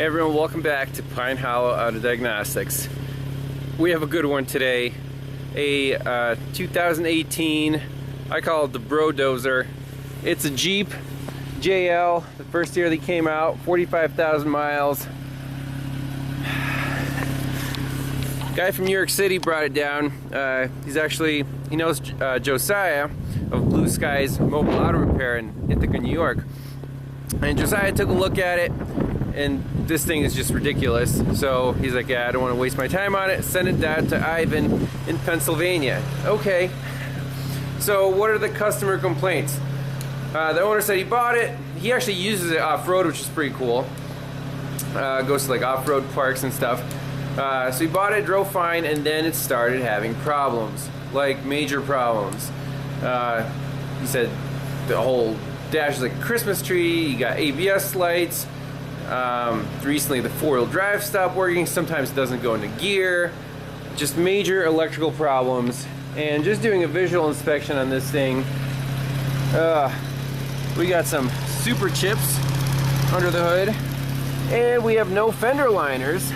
Hey everyone, welcome back to Pine Hollow out of Diagnostics. We have a good one today. A 2018, I call it the Bro-Dozer. It's a Jeep JL, the first year they came out, 45,000 miles. Guy from New York City brought it down. He knows Josiah of Blue Skies Mobile Auto Repair in Ithaca, New York. And Josiah took a look at it, and this thing is just ridiculous. So he's like, yeah, I don't want to waste my time on it. Send it down to Ivan in Pennsylvania. Okay. So what are the customer complaints? The owner said he bought it. He actually uses it off-road, which is pretty cool. Goes to like off-road parks and stuff. So he bought it, drove fine, and then it started having problems. Like major problems. He said the whole dash is like a Christmas tree. You got ABS lights. Recently the four-wheel drive stopped working. Sometimes it doesn't go into gear. Just major electrical problems. And just doing a visual inspection on this thing, we got some super chips under the hood, and we have no fender liners.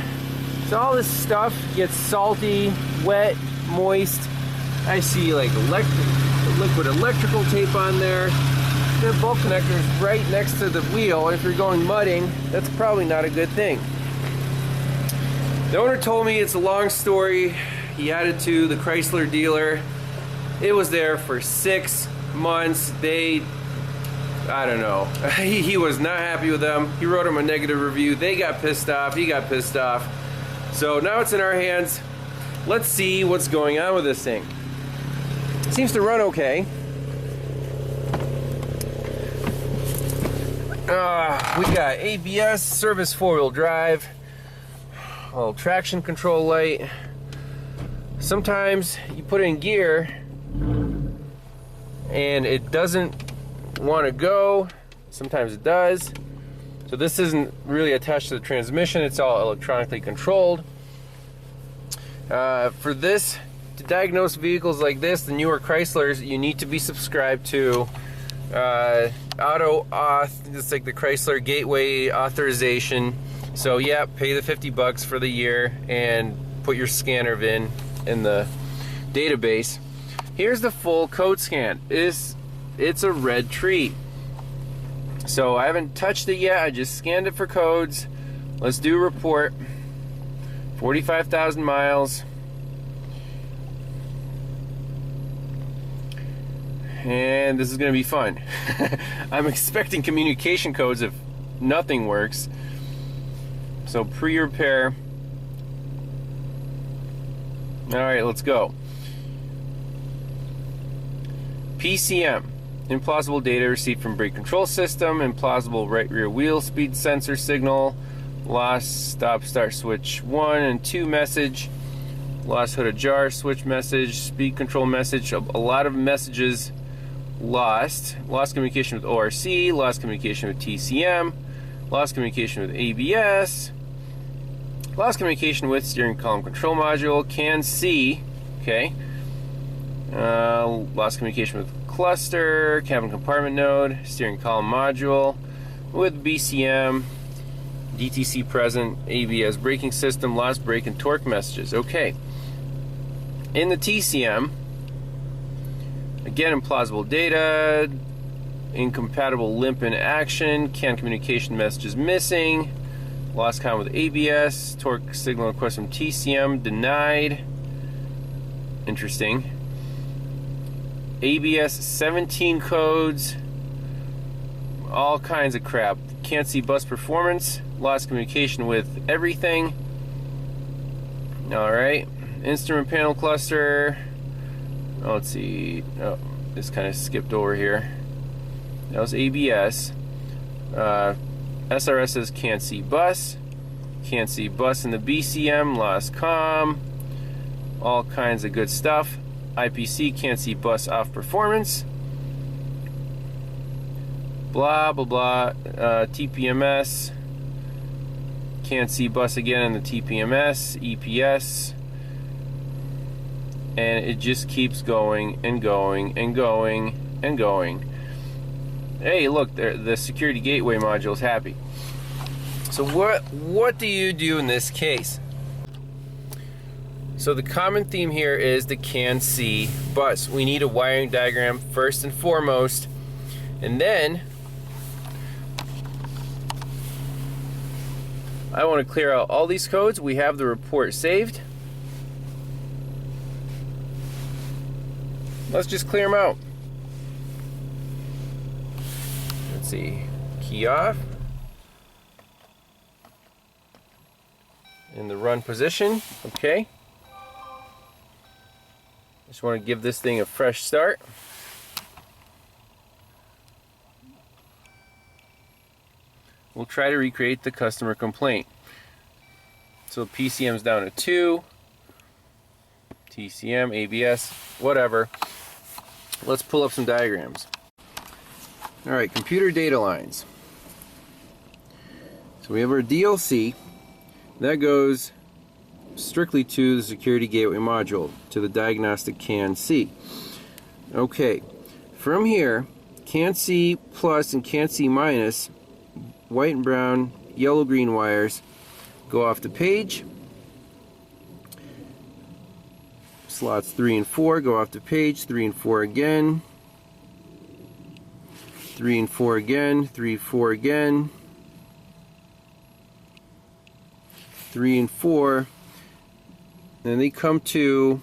So all this stuff gets salty, wet, moist. I see like liquid electrical tape on there. The bulk connector is right next to the wheel. If you're going mudding, that's probably not a good thing. The owner told me it's a long story. He had it to the Chrysler dealer. It was there for 6 months. I don't know. He was not happy with them. He wrote them a negative review. They got pissed off. He got pissed off. So now it's in our hands. Let's see what's going on with this thing. It seems to run okay. We got ABS, service four-wheel drive, a little traction control light. Sometimes you put it in gear and it doesn't want to go. Sometimes it does. So this isn't really attached to the transmission. It's all electronically controlled. For this, to diagnose vehicles like this, the newer Chryslers, you need to be subscribed to auto auth. It's like the Chrysler Gateway authorization. So yeah, pay the $50 for the year and put your scanner in the database. Here's the full code scan. It's a red tree. So I haven't touched it yet. I just scanned it for codes. Let's do a report. 45,000 miles. And this is going to be fun. I'm expecting communication codes if nothing works. So pre-repair. Alright, let's go. PCM. Implausible data received from brake control system. Implausible right rear wheel speed sensor signal. Lost stop start switch 1 and 2 message. Lost hood ajar switch message. Speed control message. A lot of messages lost. Lost communication with ORC. Lost communication with TCM. Lost communication with ABS. Lost communication with steering column control module. Can see. Okay. Lost communication with cluster, cabin compartment node, steering column module, with BCM, DTC present, ABS braking system, lost brake and torque messages. Okay. In the TCM, again, implausible data, incompatible limp in action, CAN communication messages missing, lost comm with ABS, torque signal request from TCM denied. Interesting. ABS 17 codes, all kinds of crap. Can't see bus performance, lost communication with everything. Alright, instrument panel cluster. Oh, let's see. Oh, this kind of skipped over here. That was ABS. SRS says can't see bus. Can't see bus in the BCM, lost comm. All kinds of good stuff. IPC can't see bus off performance. Blah blah blah. TPMS can't see bus again in the TPMS. EPS, and it just keeps going and going and going and going. Hey, look, the security gateway module is happy. So what do you do in this case? So the common theme here is the CAN C bus. We need a wiring diagram first and foremost, and then I want to clear out all these codes. We have the report saved. Let's just clear them out. Let's see, key off. In the run position, okay. Just want to give this thing a fresh start. We'll try to recreate the customer complaint. So PCM's down to 2, TCM, ABS, whatever. Let's pull up some diagrams. Alright, computer data lines. So we have our DLC. That goes strictly to the security gateway module, to the diagnostic CAN C. Okay, from here, CAN C plus and CAN C minus, white and brown, yellow green wires go off the page. Slots 3 and 4 go off the page, 3 and 4 again, 3 and 4 again, 3, 4 again, 3 and 4. Then they come to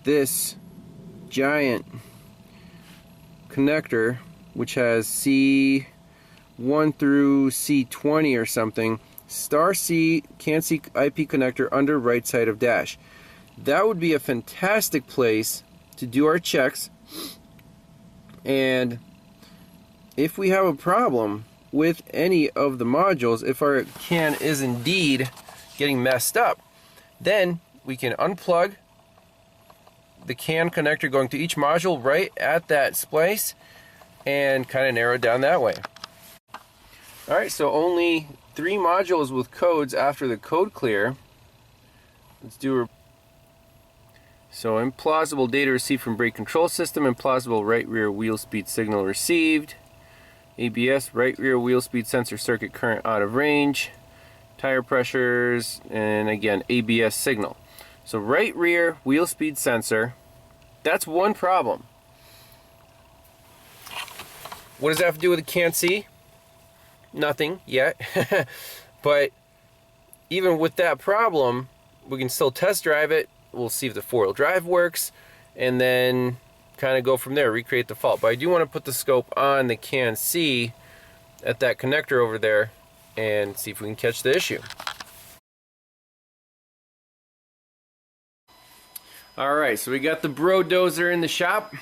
this giant connector, which has C1 through C20 or something. Star C, CAN C IP connector under right side of dash. That would be a fantastic place to do our checks. And if we have a problem with any of the modules, if our CAN is indeed getting messed up, then we can unplug the CAN connector going to each module right at that splice and kind of narrow it down that way. Alright, so only 3 modules with codes after the code clear. Let's do so implausible data received from brake control system, implausible right rear wheel speed signal received, ABS right rear wheel speed sensor circuit current out of range, tire pressures, and again ABS signal. So right rear wheel speed sensor, that's one problem. What does that have to do with the CAN C? Nothing yet. But even with that problem, we can still test drive it. We'll see if the 4-wheel drive works, and then kind of go from there, recreate the fault. But I do want to put the scope on the CAN C at that connector over there and see if we can catch the issue. Alright, so we got the bro dozer in the shop.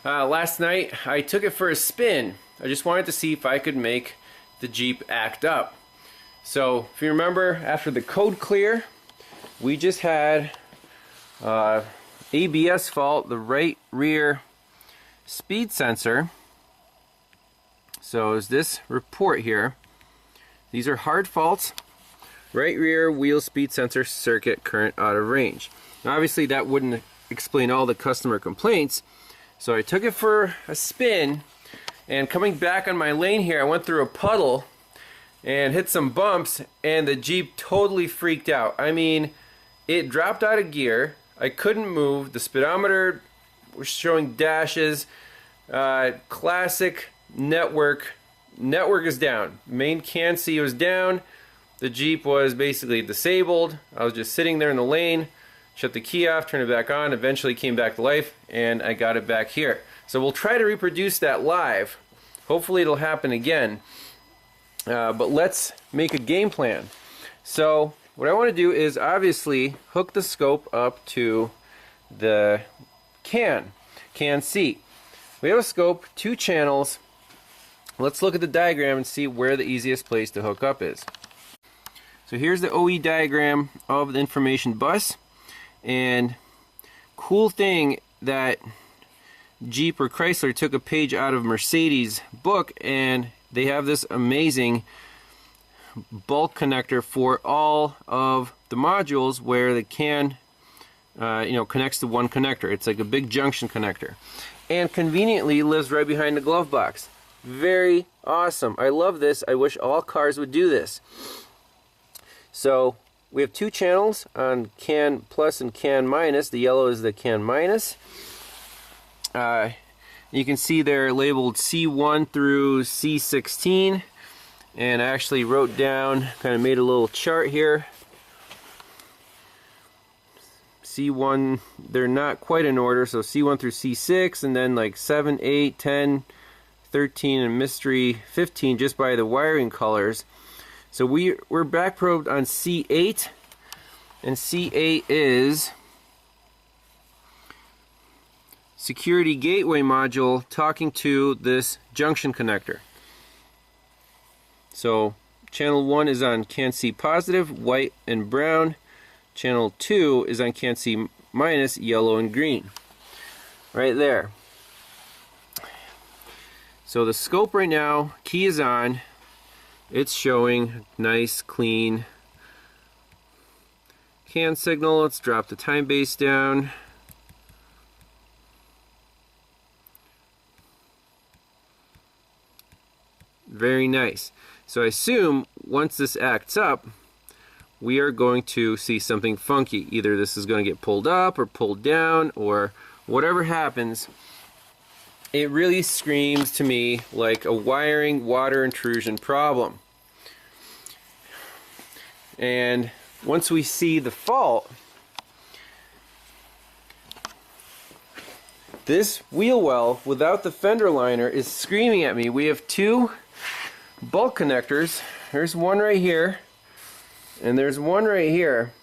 Last night I took it for a spin. I just wanted to see if I could make the Jeep act up. So if you remember, after the code clear, we just had ABS fault, the right rear speed sensor. So is this report here. These are hard faults. Right rear wheel speed sensor circuit current out of range. Now obviously that wouldn't explain all the customer complaints. So I took it for a spin, and coming back on my lane here, I went through a puddle and hit some bumps, and the Jeep totally freaked out. I mean, it dropped out of gear. I couldn't move. The speedometer was showing dashes. Classic network. Network is down. Main CAN C was down. The Jeep was basically disabled. I was just sitting there in the lane, shut the key off, turned it back on, eventually came back to life, and I got it back here. So we'll try to reproduce that live. Hopefully it'll happen again. But let's make a game plan. So what I want to do is obviously hook the scope up to the CAN C. We have a scope, 2 channels. Let's look at the diagram and see where the easiest place to hook up is. So here's the OE diagram of the information bus, and cool thing that Jeep or Chrysler took a page out of Mercedes' book, and they have this amazing bulk connector for all of the modules where the CAN connects to one connector. It's like a big junction connector, and conveniently lives right behind the glove box. Very Awesome. I love this. I wish all cars would do this. So we have 2 channels on CAN plus and CAN minus. The yellow is the CAN minus. You can see they're labeled C1 through C16. And I actually wrote down, kind of made a little chart here. C1, they're not quite in order, so C1 through C6, and then like 7, 8, 10, 13, and mystery 15 just by the wiring colors. So we're back probed on C8, and C8 is security gateway module talking to this junction connector. So channel 1 is on CAN C positive, white and brown. Channel 2 is on CAN C minus, yellow and green. Right there. So the scope right now, key is on. It's showing nice, clean CAN signal. Let's drop the time base down. Very nice. So I assume once this acts up, we are going to see something funky. Either this is going to get pulled up or pulled down or whatever happens. It really screams to me like a wiring water intrusion problem. And once we see the fault, this wheel well without the fender liner is screaming at me. We have 2 bulk connectors. There's one right here, and there's one right here.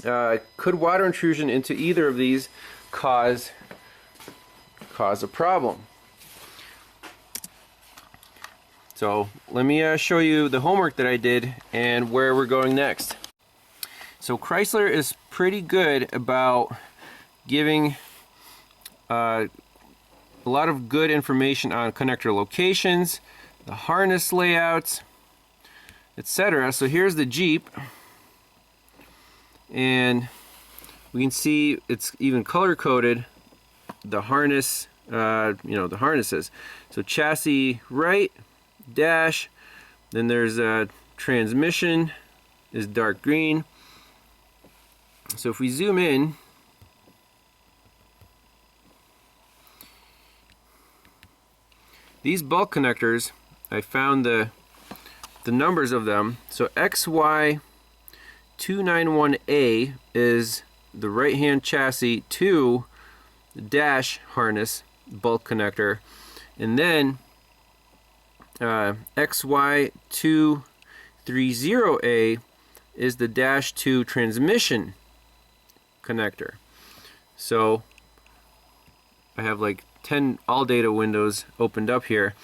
Could water intrusion into either of these cause a problem? So let me show you the homework that I did and where we're going next. So Chrysler is pretty good about giving a lot of good information on connector locations, the harness layouts, etc. So here's the Jeep, and we can see it's even color coded the harness, the harnesses. So chassis right, dash, then there's a transmission is dark green. So if we zoom in, these bulk connectors, I found the numbers of them. So XY291A is the right hand chassis to the dash harness bulk connector, and then XY230A is the dash to transmission connector. So I have like 10 all data windows opened up here.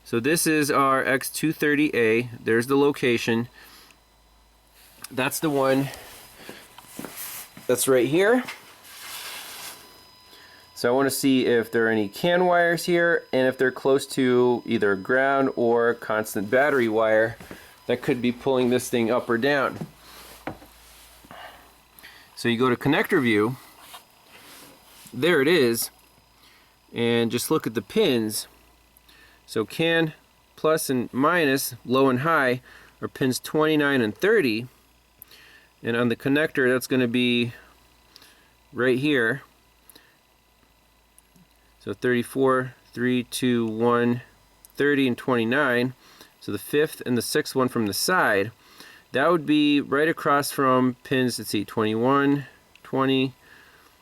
So this is our X230A. There's the location. That's the one that's right here. So I want to see if there are any CAN wires here and if they're close to either ground or constant battery wire that could be pulling this thing up or down. So you go to connector view. There it is. And just look at the pins. So CAN plus and minus, low and high, are pins 29 and 30. And on the connector, that's going to be right here. So 34, 3, 2, 1, 30, and 29. So the 5th and the 6th one from the side. That would be right across from pins, let's see, 21, 20,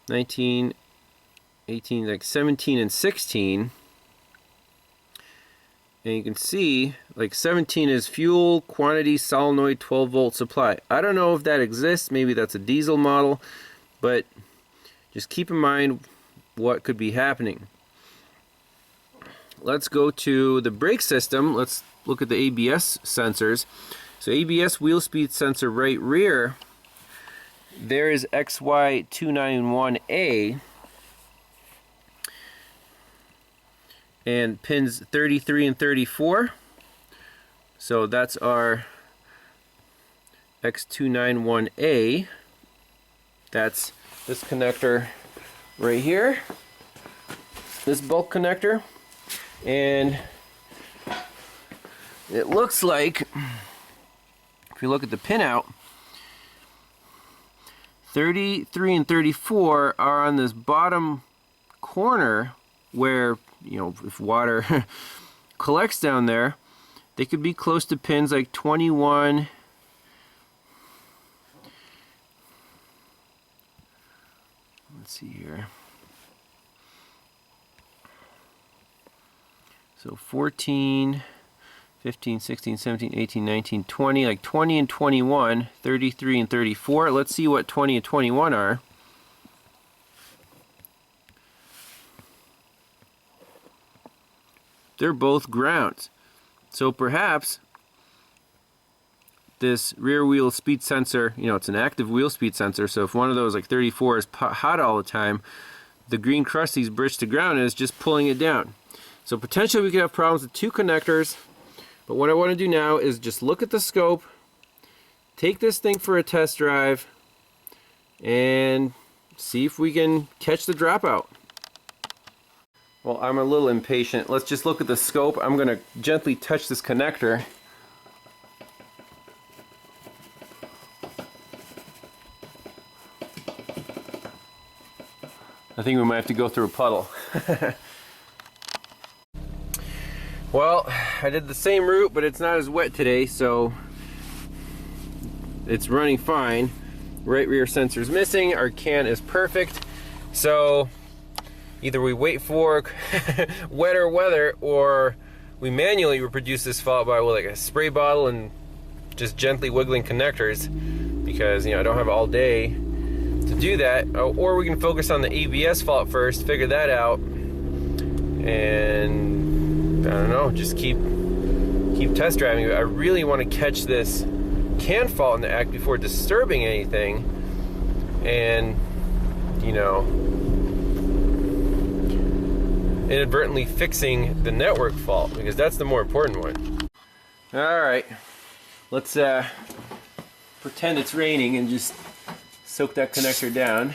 19, 18, like 17 and 16. And you can see like 17 is fuel quantity solenoid 12 volt supply. I don't know if that exists, maybe that's a diesel model, but just keep in mind what could be happening. Let's go to the brake system. Let's look at the ABS sensors. So ABS wheel speed sensor right rear, there is XY291A. And pins 33 and 34. So that's our X291A. That's this connector right here, this bulk connector. And it looks like, if you look at the pinout, 33 and 34 are on this bottom corner where, you know, if water collects down there, they could be close to pins like 21. Let's see here. So 14, 15, 16, 17, 18, 19, 20, like 20 and 21, 33 and 34. Let's see what 20 and 21 are. They're both grounds. So perhaps this rear wheel speed sensor, you know, it's an active wheel speed sensor, so if one of those like 34 is hot all the time, the green crusty's bridge to ground is just pulling it down. So potentially we could have problems with two connectors, but what I want to do now is just look at the scope, take this thing for a test drive, and see if we can catch the dropout. Well, I'm a little impatient. Let's just look at the scope. I'm going to gently touch this connector. I think we might have to go through a puddle. Well, I did the same route, but it's not as wet today, so it's running fine. Right rear sensor's missing, our can is perfect. So either we wait for wetter weather, or we manually reproduce this fault by like a spray bottle and just gently wiggling connectors, because, you know, I don't have all day to do that. Or we can focus on the ABS fault first, figure that out, and I don't know, just keep test driving. I really want to catch this can fault in the act before disturbing anything, and, you know, inadvertently fixing the network fault, because that's the more important one. Alright, let's pretend it's raining and just soak that connector down.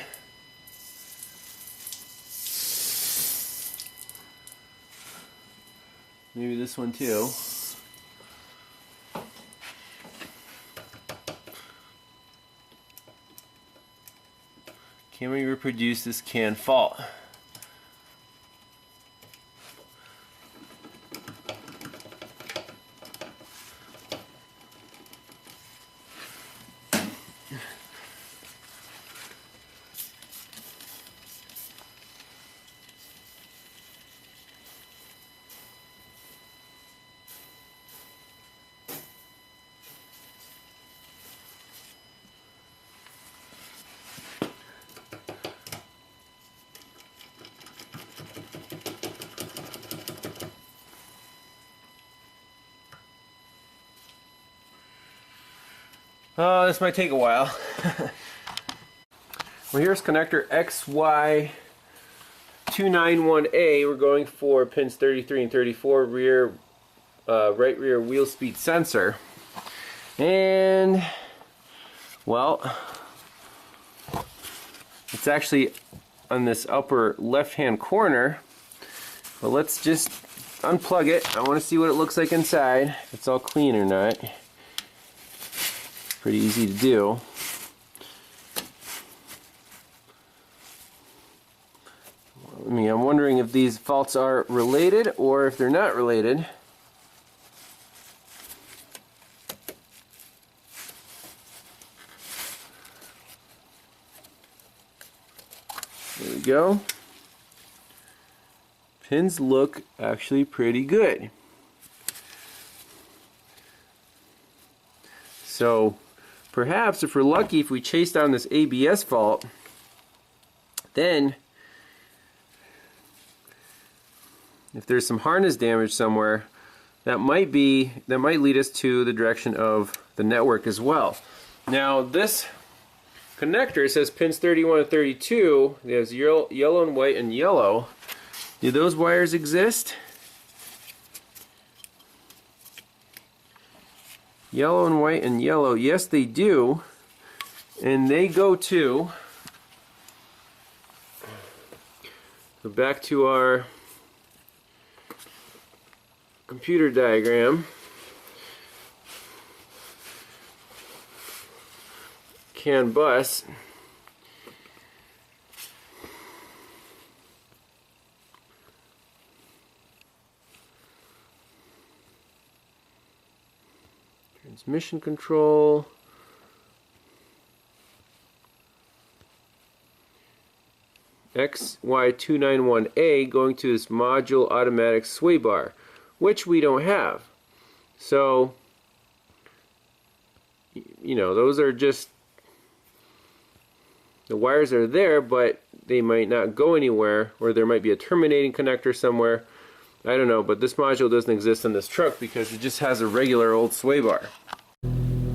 Maybe this one too. Can we reproduce this can fault? Oh, this might take a while. Well, here's connector XY291A. We're going for pins 33 and 34, rear, right rear wheel speed sensor. And, well, it's actually on this upper left-hand corner. But let's just unplug it. I want to see what it looks like inside, if it's all clean or not. Pretty easy to do. I mean, I'm wondering if these faults are related or if they're not related. There we go. Pins look actually pretty good. So perhaps if we're lucky, if we chase down this ABS fault, then if there's some harness damage somewhere, that might lead us to the direction of the network as well. Now this connector says pins 31 and 32. There's yellow and white and yellow. Do those wires exist? Yellow and white and yellow, yes they do, and they go to, so back to our computer diagram. CAN bus. Transmission control. XY291A going to this module automatic sway bar, which we don't have. So, you know, those are just, the wires are there, but they might not go anywhere, or there might be a terminating connector somewhere. I don't know, but this module doesn't exist on this truck because it just has a regular old sway bar.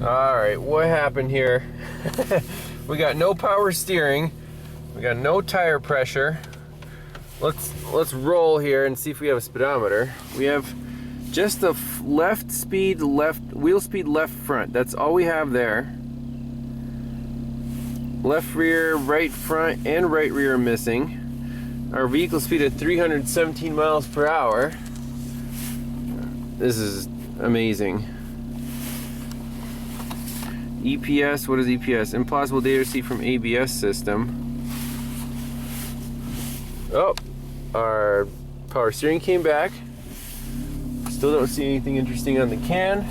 Alright, what happened here? We got no power steering. We got no tire pressure. Let's roll here and see if we have a speedometer. We have just the wheel speed left front. That's all we have there. Left rear, right front, and right rear are missing. Our vehicle speed at 317 miles per hour. This is amazing. EPS, what is EPS? Impossible data receipt from ABS system. Oh, our power steering came back. Still don't see anything interesting on the CAN.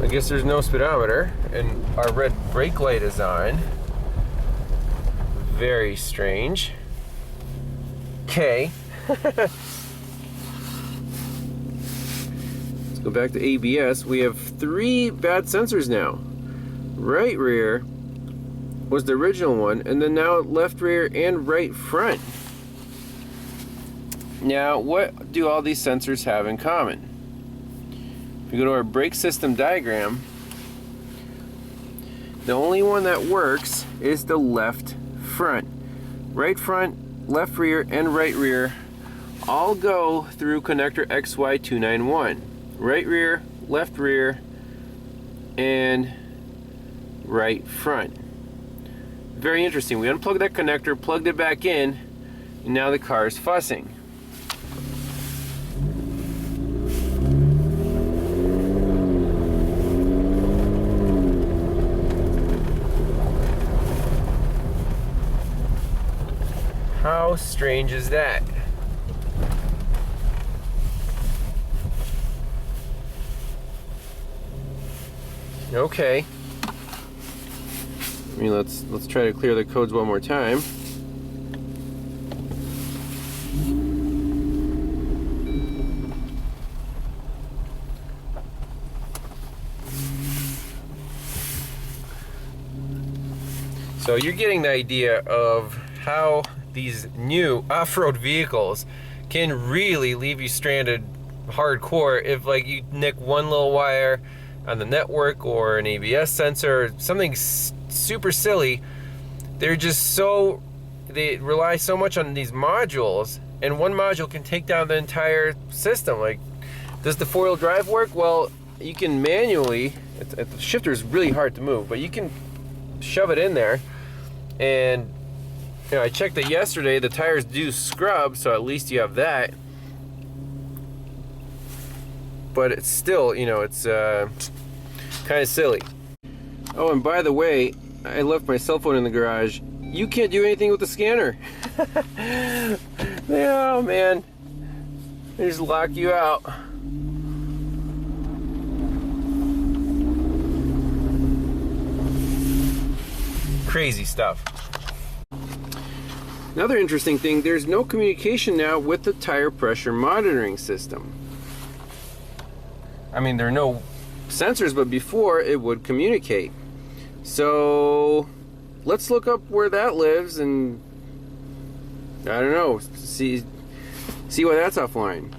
I guess there's no speedometer, and our red brake light is on. Very strange. Okay. Let's go back to ABS. We have 3 bad sensors now. Right rear was the original one, and then now left rear and right front. Now, what do all these sensors have in common? If we go to our brake system diagram, the only one that works is the left front. Right front, left rear, and right rear all go through connector XY291. Right rear, left rear, and right front. Very interesting. We unplugged that connector, plugged it back in, and now the car is fussing. How strange is that? Okay. I mean, let's try to clear the codes one more time. So you're getting the idea of how these new off-road vehicles can really leave you stranded hardcore if, like, you nick one little wire on the network or an ABS sensor, something super silly. They're just so, they rely so much on these modules, and one module can take down the entire system. Like, does the 4-wheel drive work? Well, you can manually, the shifter is really hard to move, but you can shove it in there. And you know, I checked it yesterday, the tires do scrub, so at least you have that. But it's still, you know, it's kind of silly. Oh, and by the way, I left my cell phone in the garage. You can't do anything with the scanner. Oh man, they just lock you out. Crazy stuff. Another interesting thing, there's no communication now with the tire pressure monitoring system. I mean, there are no sensors, but before it would communicate. So let's look up where that lives and, I don't know, see why that's offline.